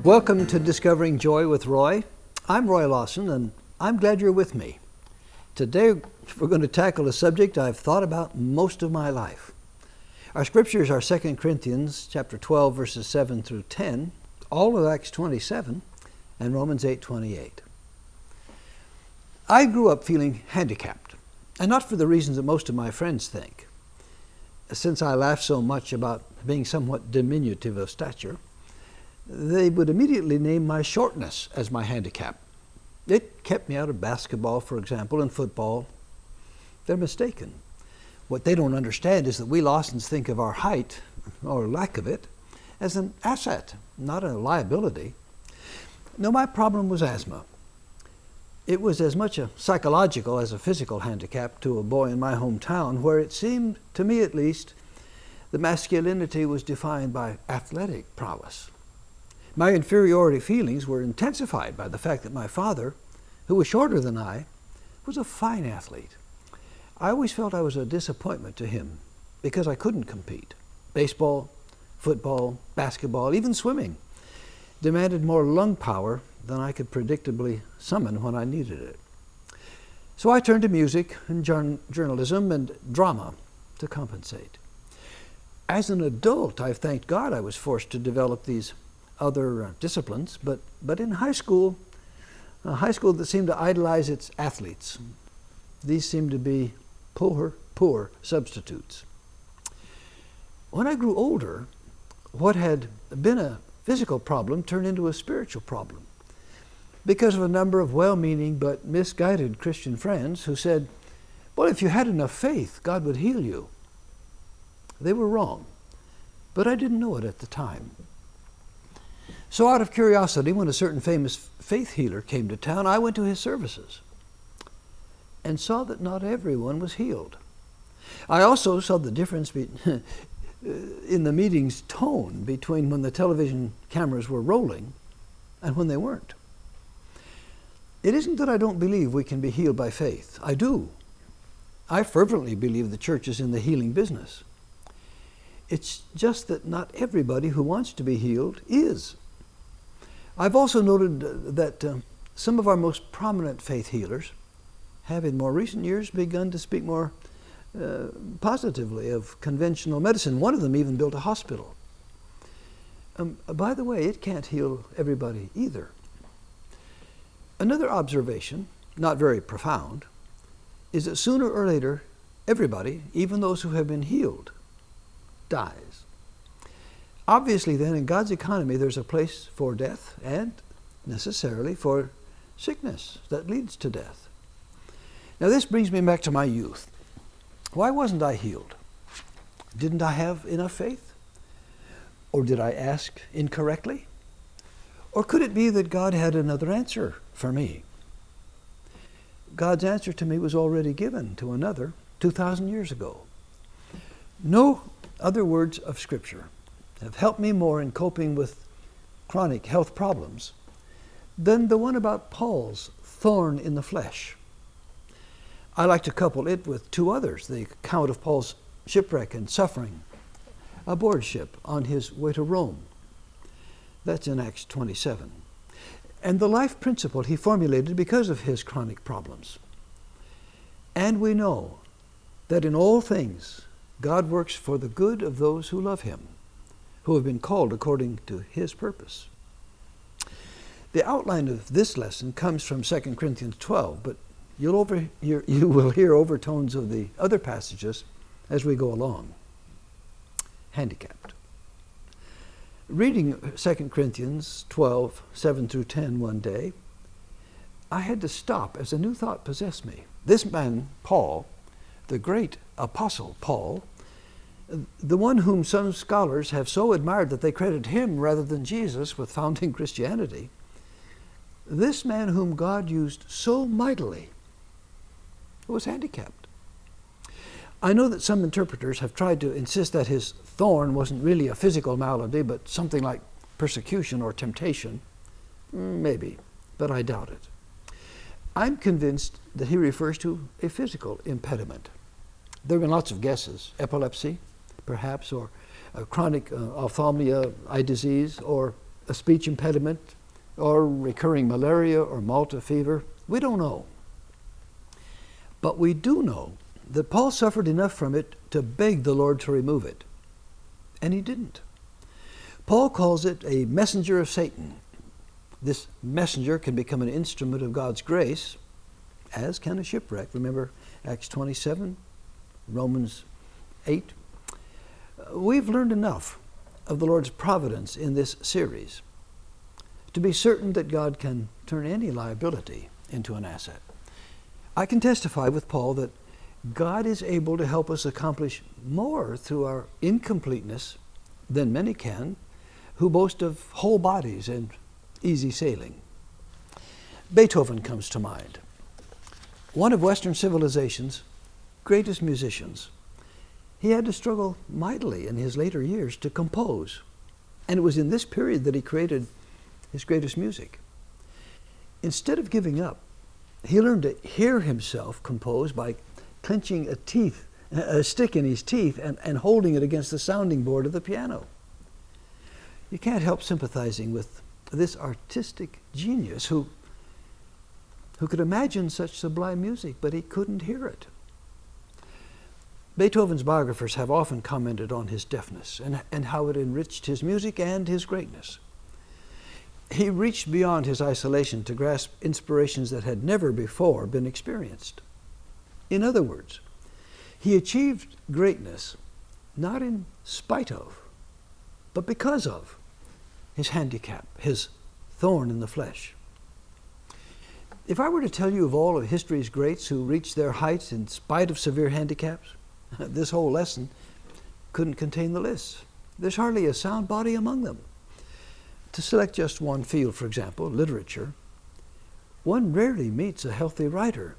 Welcome to Discovering Joy with Roy. I'm Roy Lawson, and I'm glad you're with me. Today, we're going to tackle a subject I've thought about most of my life. Our scriptures are 2 Corinthians chapter 12, verses 7 through 10, all of Acts 27, and Romans 8:28. I grew up feeling handicapped, and not for the reasons that most of my friends think. Since I laughed so much about being somewhat diminutive of stature, they would immediately name my shortness as my handicap. It kept me out of basketball, for example, and football. They're mistaken. What they don't understand is that we Lawsons think of our height, or lack of it, as an asset, not a liability. No, my problem was asthma. It was as much a psychological as a physical handicap to a boy in my hometown, where it seemed, to me at least, the masculinity was defined by athletic prowess. My inferiority feelings were intensified by the fact that my father, who was shorter than I, was a fine athlete. I always felt I was a disappointment to him because I couldn't compete. Baseball, football, basketball, even swimming demanded more lung power than I could predictably summon when I needed it. So I turned to music and journalism and drama to compensate. As an adult, I've thanked God I was forced to develop these other disciplines, but in high school, a high school that seemed to idolize its athletes, these seemed to be poor substitutes. When I grew older, what had been a physical problem turned into a spiritual problem because of a number of well-meaning but misguided Christian friends who said, well, if you had enough faith, God would heal you. They were wrong, but I didn't know it at the time. So out of curiosity, when a certain famous faith healer came to town, I went to his services and saw that not everyone was healed. I also saw the difference in the meeting's tone between when the television cameras were rolling and when they weren't. It isn't that I don't believe we can be healed by faith. I do. I fervently believe the church is in the healing business. It's just that not everybody who wants to be healed is. I've also noted that some of our most prominent faith healers have in more recent years begun to speak more positively of conventional medicine. One of them even built a hospital. By the way, it can't heal everybody either. Another observation, not very profound, is that sooner or later, everybody, even those who have been healed, dies. Obviously then, in God's economy, there's a place for death and necessarily for sickness that leads to death. Now this brings me back to my youth. Why wasn't I healed? Didn't I have enough faith? Or did I ask incorrectly? Or could it be that God had another answer for me? God's answer to me was already given to another 2,000 years ago. No other words of Scripture have helped me more in coping with chronic health problems than the one about Paul's thorn in the flesh. I like to couple it with two others, the account of Paul's shipwreck and suffering aboard ship on his way to Rome. That's in Acts 27. And the life principle he formulated because of his chronic problems. And we know that in all things, God works for the good of those who love him, who have been called according to his purpose. The outline of this lesson comes from 2 Corinthians 12, but you will hear overtones of the other passages as we go along. Handicapped. Reading 2 Corinthians 12, 7 through 10 one day, I had to stop as a new thought possessed me. This man, Paul, the great apostle Paul, the one whom some scholars have so admired that they credit him rather than Jesus with founding Christianity, this man whom God used so mightily was handicapped. I know that some interpreters have tried to insist that his thorn wasn't really a physical malady, but something like persecution or temptation. Maybe, but I doubt it. I'm convinced that he refers to a physical impediment. There have been lots of guesses. Epilepsy, perhaps, or chronic ophthalmia eye disease, or a speech impediment or recurring malaria or Malta fever. We don't know. But we do know that Paul suffered enough from it to beg the Lord to remove it. And he didn't. Paul calls it a messenger of Satan. This messenger can become an instrument of God's grace, as can a shipwreck. Remember Acts 27, Romans 8. We've learned enough of the Lord's providence in this series to be certain that God can turn any liability into an asset. I can testify with Paul that God is able to help us accomplish more through our incompleteness than many can who boast of whole bodies and easy sailing. Beethoven comes to mind. One of Western civilization's greatest musicians. He had to struggle mightily in his later years to compose. And it was in this period that he created his greatest music. Instead of giving up, he learned to hear himself compose by clenching a stick in his teeth and holding it against the sounding board of the piano. You can't help sympathizing with this artistic genius who could imagine such sublime music, but he couldn't hear it. Beethoven's biographers have often commented on his deafness and how it enriched his music and his greatness. He reached beyond his isolation to grasp inspirations that had never before been experienced. In other words, he achieved greatness not in spite of, but because of his handicap, his thorn in the flesh. If I were to tell you of all of history's greats who reached their heights in spite of severe handicaps, this whole lesson couldn't contain the list. There's hardly a sound body among them. To select just one field, for example, literature, one rarely meets a healthy writer.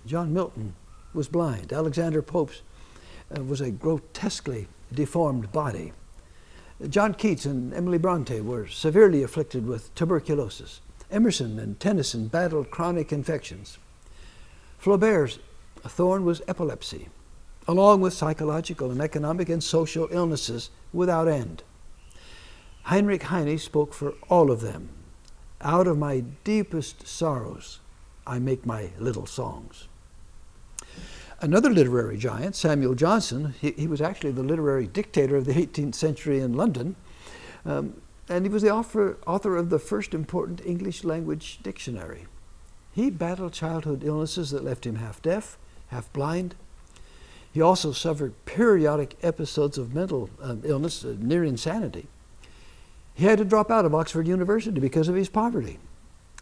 John Milton was blind. Alexander Pope was a grotesquely deformed body. John Keats and Emily Bronte were severely afflicted with tuberculosis. Emerson and Tennyson battled chronic infections. Flaubert's thorn was epilepsy, along with psychological and economic and social illnesses without end. Heinrich Heine spoke for all of them. Out of my deepest sorrows, I make my little songs. Another literary giant, Samuel Johnson, he was actually the literary dictator of the 18th century in London, and he was the author of the first important English language dictionary. He battled childhood illnesses that left him half deaf, half blind. He also suffered periodic episodes of mental illness, near insanity. He had to drop out of Oxford University because of his poverty.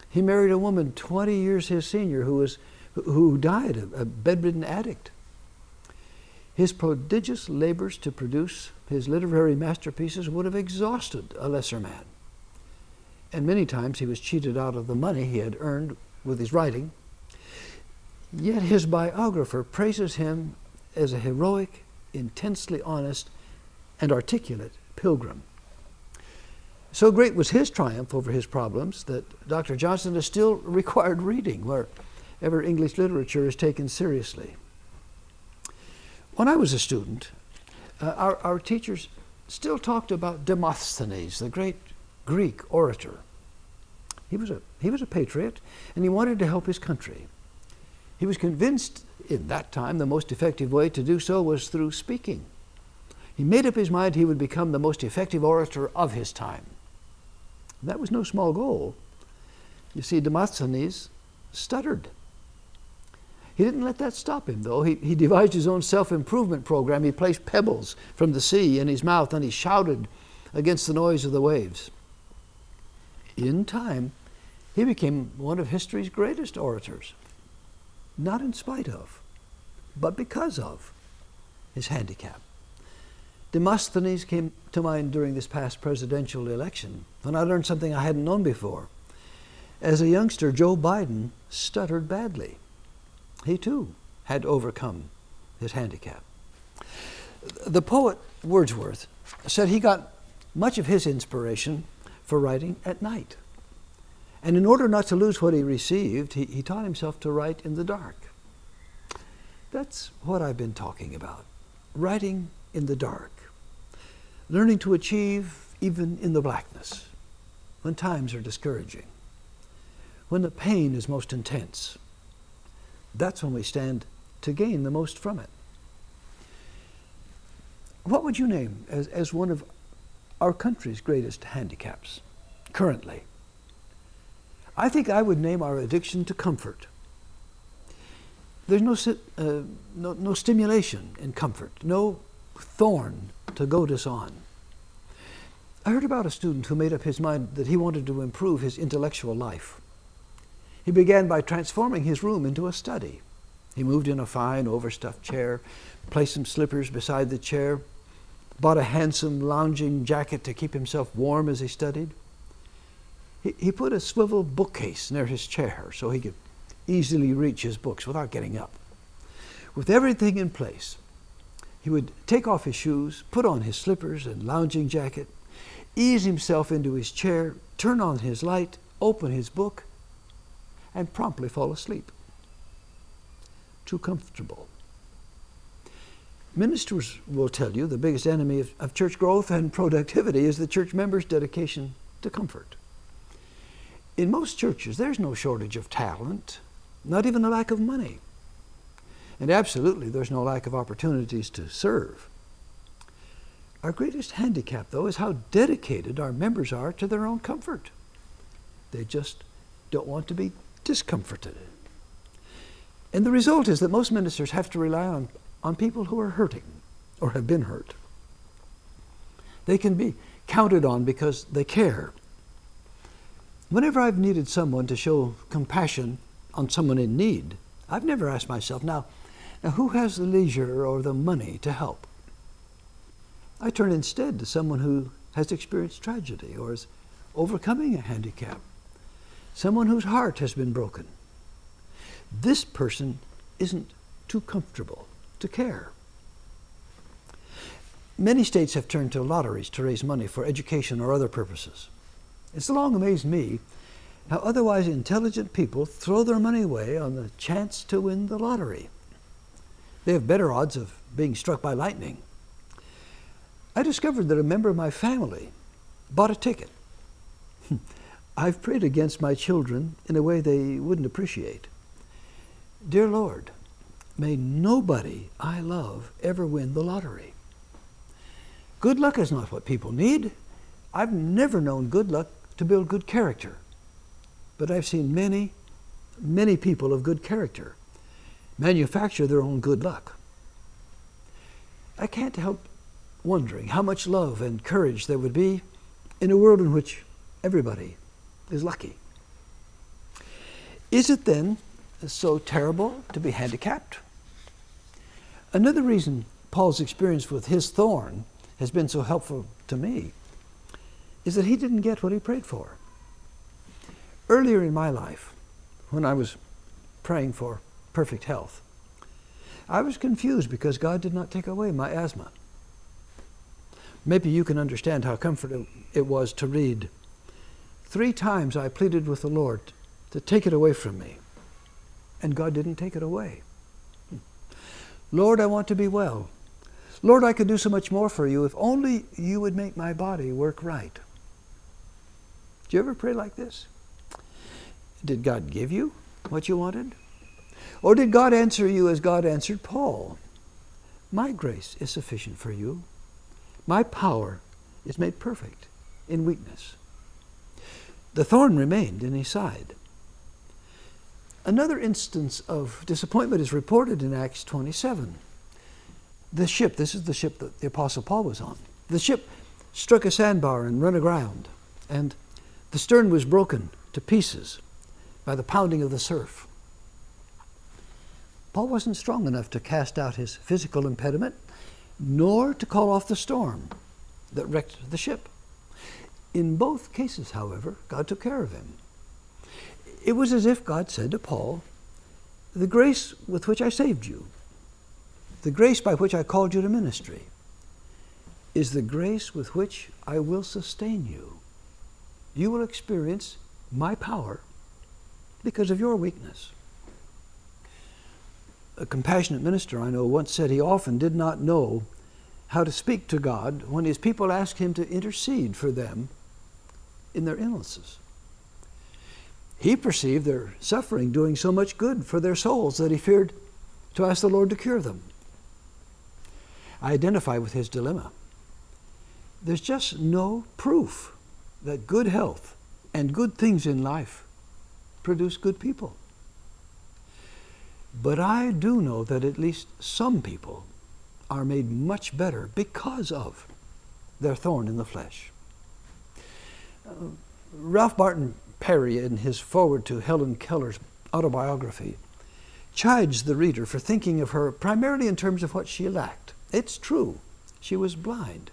He married a woman 20 years his senior who died, a bedridden addict. His prodigious labors to produce his literary masterpieces would have exhausted a lesser man. And many times he was cheated out of the money he had earned with his writing. Yet his biographer praises him as a heroic, intensely honest, and articulate pilgrim. So great was his triumph over his problems that Dr. Johnson is still required reading wherever English literature is taken seriously. When I was a student, our teachers still talked about Demosthenes, the great Greek orator. He was a patriot, and he wanted to help his country. He was convinced in that time the most effective way to do so was through speaking. He made up his mind he would become the most effective orator of his time. That was no small goal. You see, Demosthenes stuttered. He didn't let that stop him, though. He devised his own self-improvement program. He placed pebbles from the sea in his mouth, and he shouted against the noise of the waves. In time, he became one of history's greatest orators, not in spite of, but because of his handicap. Demosthenes came to mind during this past presidential election when I learned something I hadn't known before. As a youngster, Joe Biden stuttered badly. He too had overcome his handicap. The poet Wordsworth said he got much of his inspiration for writing at night. And in order not to lose what he received, he taught himself to write in the dark. That's what I've been talking about, writing in the dark, learning to achieve even in the blackness. when times are discouraging, when the pain is most intense. That's when we stand to gain the most from it. What would you name as one of our country's greatest handicaps currently? I think I would name our addiction to comfort. There's no stimulation in comfort, no thorn to goad us on. I heard about a student who made up his mind that he wanted to improve his intellectual life. He began by transforming his room into a study. He moved in a fine overstuffed chair, placed some slippers beside the chair, bought a handsome lounging jacket to keep himself warm as he studied. He put a swivel bookcase near his chair so he could easily reach his books without getting up. With everything in place, he would take off his shoes, put on his slippers and lounging jacket, ease himself into his chair, turn on his light, open his book, and promptly fall asleep. Too comfortable. Ministers will tell you the biggest enemy of church growth and productivity is the church member's dedication to comfort. In most churches, there's no shortage of talent, not even a lack of money. And absolutely, there's no lack of opportunities to serve. Our greatest handicap, though, is how dedicated our members are to their own comfort. They just don't want to be discomforted. And the result is that most ministers have to rely on people who are hurting or have been hurt. They can be counted on because they care. Whenever I've needed someone to show compassion on someone in need, I've never asked myself, now who has the leisure or the money to help? I turn instead to someone who has experienced tragedy or is overcoming a handicap, someone whose heart has been broken. This person isn't too comfortable to care. Many states have turned to lotteries to raise money for education or other purposes. It's long amazed me how otherwise intelligent people throw their money away on the chance to win the lottery. They have better odds of being struck by lightning. I discovered that a member of my family bought a ticket. I've prayed against my children in a way they wouldn't appreciate. Dear Lord, may nobody I love ever win the lottery. Good luck is not what people need. I've never known good luck to build good character. But I've seen many, many people of good character manufacture their own good luck. I can't help wondering how much love and courage there would be in a world in which everybody is lucky. Is it then so terrible to be handicapped? Another reason Paul's experience with his thorn has been so helpful to me is that he didn't get what he prayed for. Earlier in my life, when I was praying for perfect health, I was confused because God did not take away my asthma. Maybe you can understand how comforting it was to read, 3 times I pleaded with the Lord to take it away from me, and God didn't take it away. Lord, I want to be well. Lord, I could do so much more for you if only you would make my body work right. Do you ever pray like this? Did God give you what you wanted? Or did God answer you as God answered Paul? My grace is sufficient for you. My power is made perfect in weakness. The thorn remained in his side. Another instance of disappointment is reported in Acts 27. The ship, this is the ship that the Apostle Paul was on. The ship struck a sandbar and run aground, and the stern was broken to pieces by the pounding of the surf. Paul wasn't strong enough to cast out his physical impediment, nor to call off the storm that wrecked the ship. In both cases, however, God took care of him. It was as if God said to Paul, the grace with which I saved you, the grace by which I called you to ministry, is the grace with which I will sustain you. You will experience my power because of your weakness. A compassionate minister I know once said he often did not know how to speak to God when his people asked him to intercede for them in their illnesses. He perceived their suffering doing so much good for their souls that he feared to ask the Lord to cure them. I identify with his dilemma. There's just no proof that good health and good things in life produce good people. But I do know that at least some people are made much better because of their thorn in the flesh. Ralph Barton Perry, in his foreword to Helen Keller's autobiography, chides the reader for thinking of her primarily in terms of what she lacked. It's true. She was blind,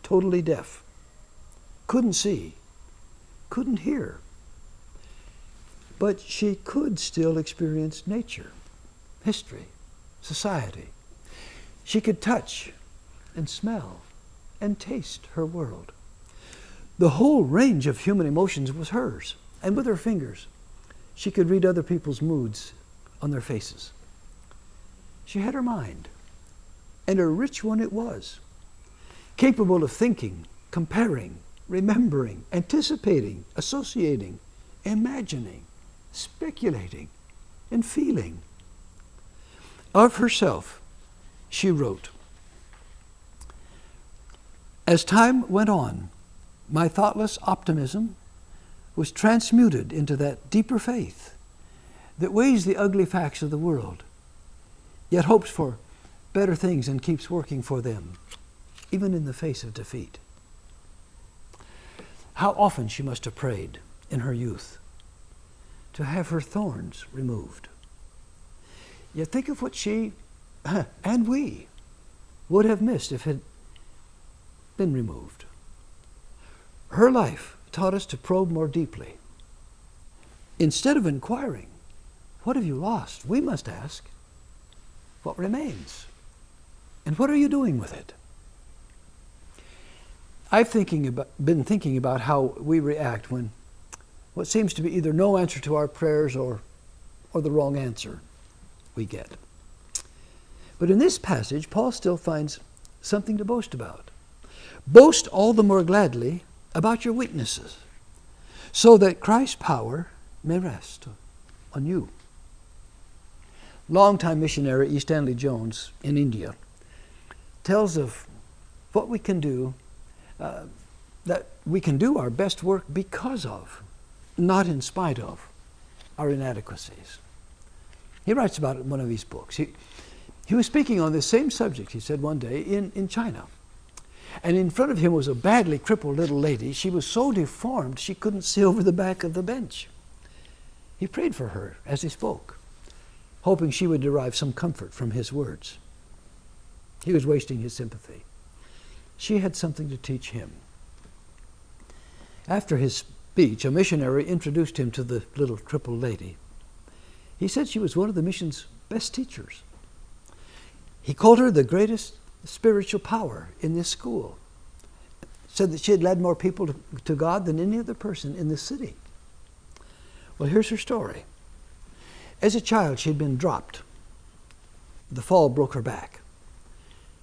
totally deaf, couldn't see, couldn't hear. But she could still experience nature, history, society. She could touch and smell and taste her world. The whole range of human emotions was hers, and with her fingers, she could read other people's moods on their faces. She had her mind, and a rich one it was, capable of thinking, comparing, remembering, anticipating, associating, imagining, speculating, and feeling. Of herself, she wrote, "As time went on, my thoughtless optimism was transmuted into that deeper faith that weighs the ugly facts of the world, yet hopes for better things and keeps working for them, even in the face of defeat." How often she must have prayed in her youth to have her thorns removed. Yet think of what she and we would have missed if it had been removed. Her life taught us to probe more deeply. Instead of inquiring, "What have you lost?" we must ask, "What remains? And what are you doing with it?" I've been thinking about how we react when what seems to be either no answer to our prayers or the wrong answer we get. But in this passage, Paul still finds something to boast about. Boast all the more gladly about your weaknesses, so that Christ's power may rest on you. Longtime missionary E. Stanley Jones in India tells of what we can do, that we can do our best work because of, not in spite of, our inadequacies. He writes about it in one of his books. He was speaking on this same subject, he said one day, in China. And in front of him was a badly crippled little lady. She was so deformed she couldn't see over the back of the bench. He prayed for her as he spoke, hoping she would derive some comfort from his words. He was wasting his sympathy. She had something to teach him. After his speech, a missionary introduced him to the little crippled lady. He said she was one of the mission's best teachers. He called her the greatest spiritual power in this school. Said that she had led more people to God than any other person in the city. Well, here's her story. As a child, she had been dropped. The fall broke her back.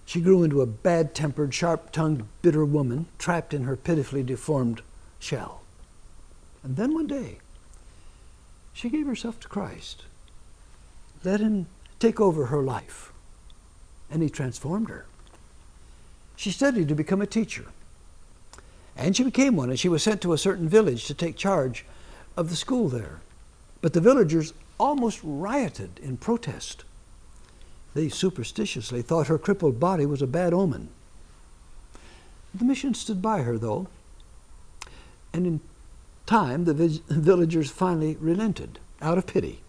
She grew into a bad-tempered, sharp-tongued, bitter woman trapped in her pitifully deformed shell. And then one day, she gave herself to Christ. Let him take over her life. And he transformed her. She studied to become a teacher. And she became one, and she was sent to a certain village to take charge of the school there. But the villagers almost rioted in protest. They superstitiously thought her crippled body was a bad omen. The mission stood by her, though, and in time the villagers finally relented out of pity.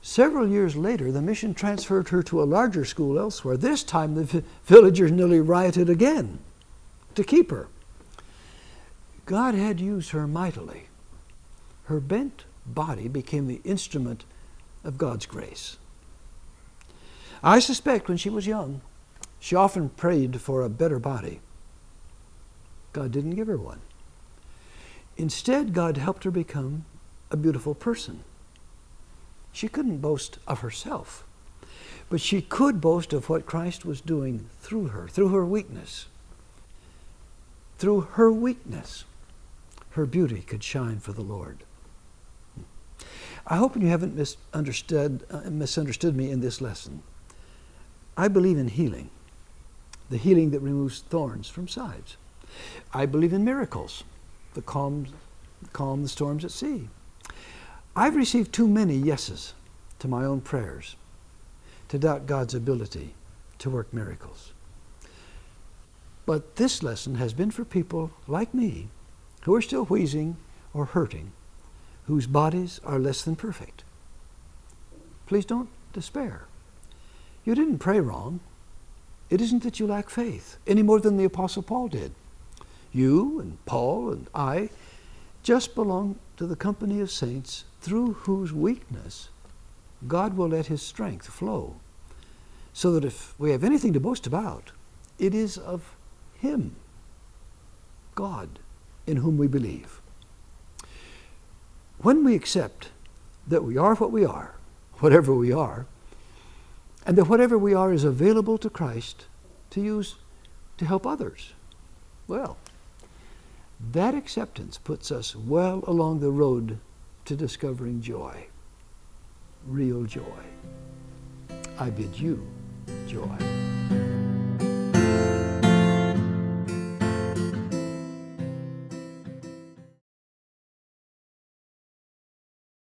Several years later, the mission transferred her to a larger school elsewhere. This time the villagers nearly rioted again to keep her. God had used her mightily. Her bent body became the instrument of God's grace. I suspect when she was young, she often prayed for a better body. God didn't give her one. Instead, God helped her become a beautiful person. She couldn't boast of herself, but she could boast of what Christ was doing through her weakness. Through her weakness, her beauty could shine for the Lord. I hope you haven't misunderstood me in this lesson. I believe in healing, the healing that removes thorns from sides. I believe in miracles, the calm the storms at sea. I've received too many yeses to my own prayers to doubt God's ability to work miracles. But this lesson has been for people like me who are still wheezing or hurting, whose bodies are less than perfect. Please don't despair. You didn't pray wrong. It isn't that you lack faith, any more than the Apostle Paul did. You and Paul and I just belong to the company of saints through whose weakness God will let his strength flow, so that if we have anything to boast about, it is of him, God, in whom we believe. When we accept that we are what we are, whatever we are, and that whatever we are is available to Christ to use to help others, well, that acceptance puts us well along the road to discovering joy, real joy. I bid you joy.